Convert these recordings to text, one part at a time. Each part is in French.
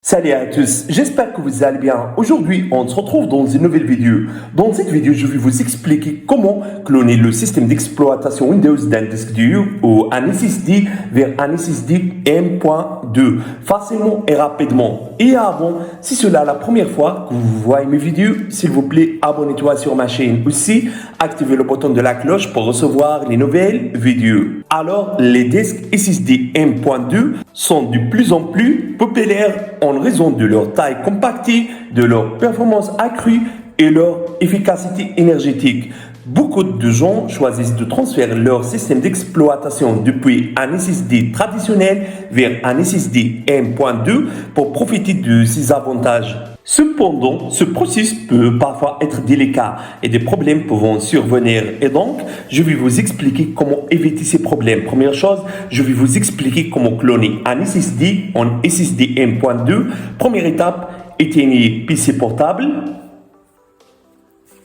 Salut à tous, j'espère que vous allez bien. Aujourd'hui, on se retrouve dans une nouvelle vidéo. Dans cette vidéo, je vais vous expliquer comment cloner le système d'exploitation Windows d'un disque dur ou un SSD vers un SSD M.2 facilement et rapidement. Et avant, si c'est la première fois que vous voyez mes vidéos, s'il vous plaît, abonnez-toi sur ma chaîne. Aussi, activez le bouton de la cloche pour recevoir les nouvelles vidéos. Alors, les disques SSD M.2 sont de plus en plus populaires en raison de leur taille compactée, de leur performance accrue et leur efficacité énergétique. Beaucoup de gens choisissent de transférer leur système d'exploitation depuis un SSD traditionnel vers un SSD M.2 pour profiter de ces avantages. Cependant, ce processus peut parfois être délicat et des problèmes peuvent survenir. Et donc, je vais vous expliquer comment éviter ces problèmes. Première chose, je vais vous expliquer comment cloner un SSD en SSD M.2. Première étape, éteignez PC portable,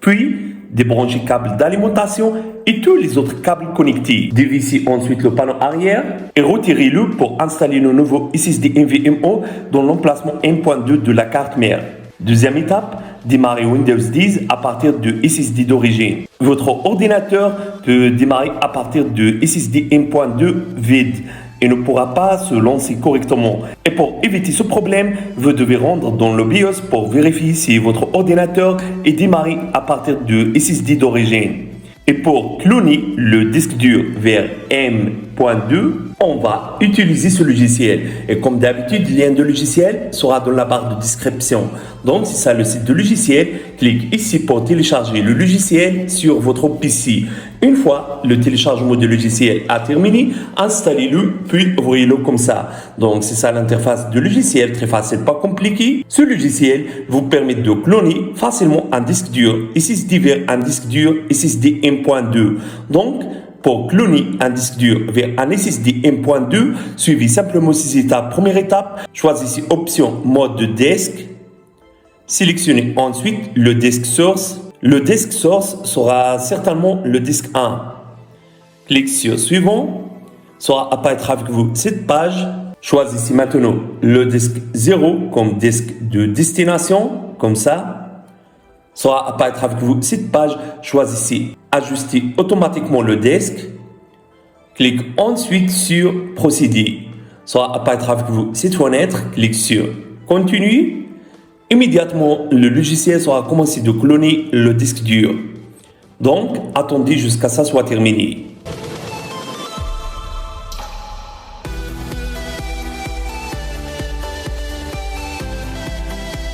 puis débranchez câbles d'alimentation et tous les autres câbles connectés. Dévissez ensuite le panneau arrière et retirez-le pour installer le nouveau SSD NVMe dans l'emplacement M.2 de la carte mère. Deuxième étape, démarrez Windows 10 à partir de SSD d'origine. Votre ordinateur peut démarrer à partir de SSD M.2 vide et ne pourra pas se lancer correctement. Et pour éviter ce problème, vous devez rentrer dans le BIOS pour vérifier si votre ordinateur est démarré à partir de SSD d'origine. Et pour cloner le disque dur vers M.2, on va utiliser ce logiciel. Et comme d'habitude, le lien de logiciel sera dans la barre de description. Donc, c'est ça le site de logiciel. Cliquez ici pour télécharger le logiciel sur votre PC. Une fois le téléchargement du logiciel a terminé, installez-le, puis ouvrez-le comme ça. Donc, c'est ça l'interface de logiciel, très facile, pas compliqué. Ce logiciel vous permet de cloner facilement un disque dur SSD vers un disque dur SSD M.2. Donc, pour cloner un disque dur vers un SSD M.2, suivez simplement ces étapes. Première étape, choisissez option mode de disk. Sélectionnez ensuite le disk source. Le disk source sera certainement le disque 1. Cliquez sur suivant. Sera apparaître avec vous cette page. Choisissez maintenant le disque 0 comme disque de destination, comme ça. Sera apparaître avec vous cette page. Choisissez ajuster automatiquement le disque. Cliquez ensuite sur procéder. Sera apparaître avec vous cette fenêtre. Cliquez sur continuer. Immédiatement, le logiciel sera commencé de cloner le disque dur. Donc, attendez jusqu'à ça soit terminé.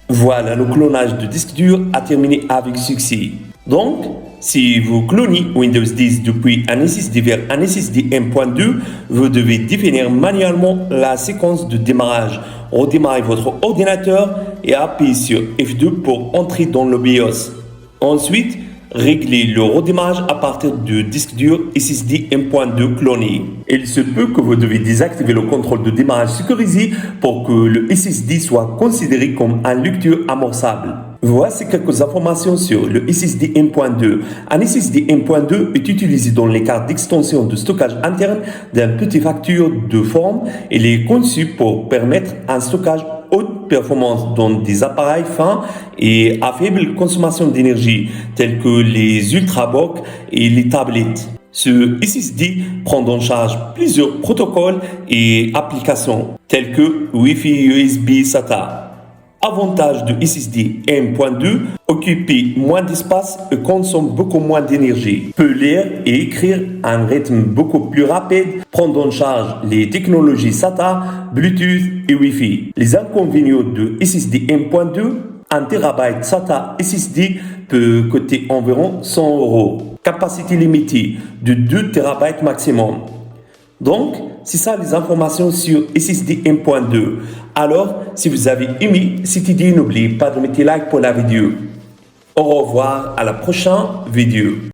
Voilà, le clonage de disque dur a terminé avec succès. Donc, si vous clonez Windows 10 depuis un SSD vers un SSD M.2, vous devez définir manuellement la séquence de démarrage. Redémarrez votre ordinateur et appuyez sur F2 pour entrer dans le BIOS. Ensuite, réglez le redémarrage à partir du disque dur SSD M.2 cloné. Il se peut que vous devez désactiver le contrôle de démarrage sécurisé pour que le SSD soit considéré comme un lecteur amorçable. Voici quelques informations sur le SSD M.2. Un SSD M.2 est utilisé dans les cartes d'extension de stockage interne d'une petite facture de forme. Il est conçu pour permettre un stockage haute performance dans des appareils fins et à faible consommation d'énergie, tels que les ultrabooks et les tablettes. Ce SSD prend en charge plusieurs protocoles et applications, tels que Wi-Fi, USB, SATA. Avantage de SSD M.2, occuper moins d'espace et consomme beaucoup moins d'énergie. Peut lire et écrire à un rythme beaucoup plus rapide, prendre en charge les technologies SATA, Bluetooth et Wi-Fi. Les inconvénients de SSD M.2, 1 TB SATA SSD peut coûter environ 100 €. Capacité limitée de 2 TB maximum. Donc, c'est ça les informations sur SSD M.2. Alors, si vous avez aimé cette idée, n'oubliez pas de mettre like pour la vidéo. Au revoir, à la prochaine vidéo.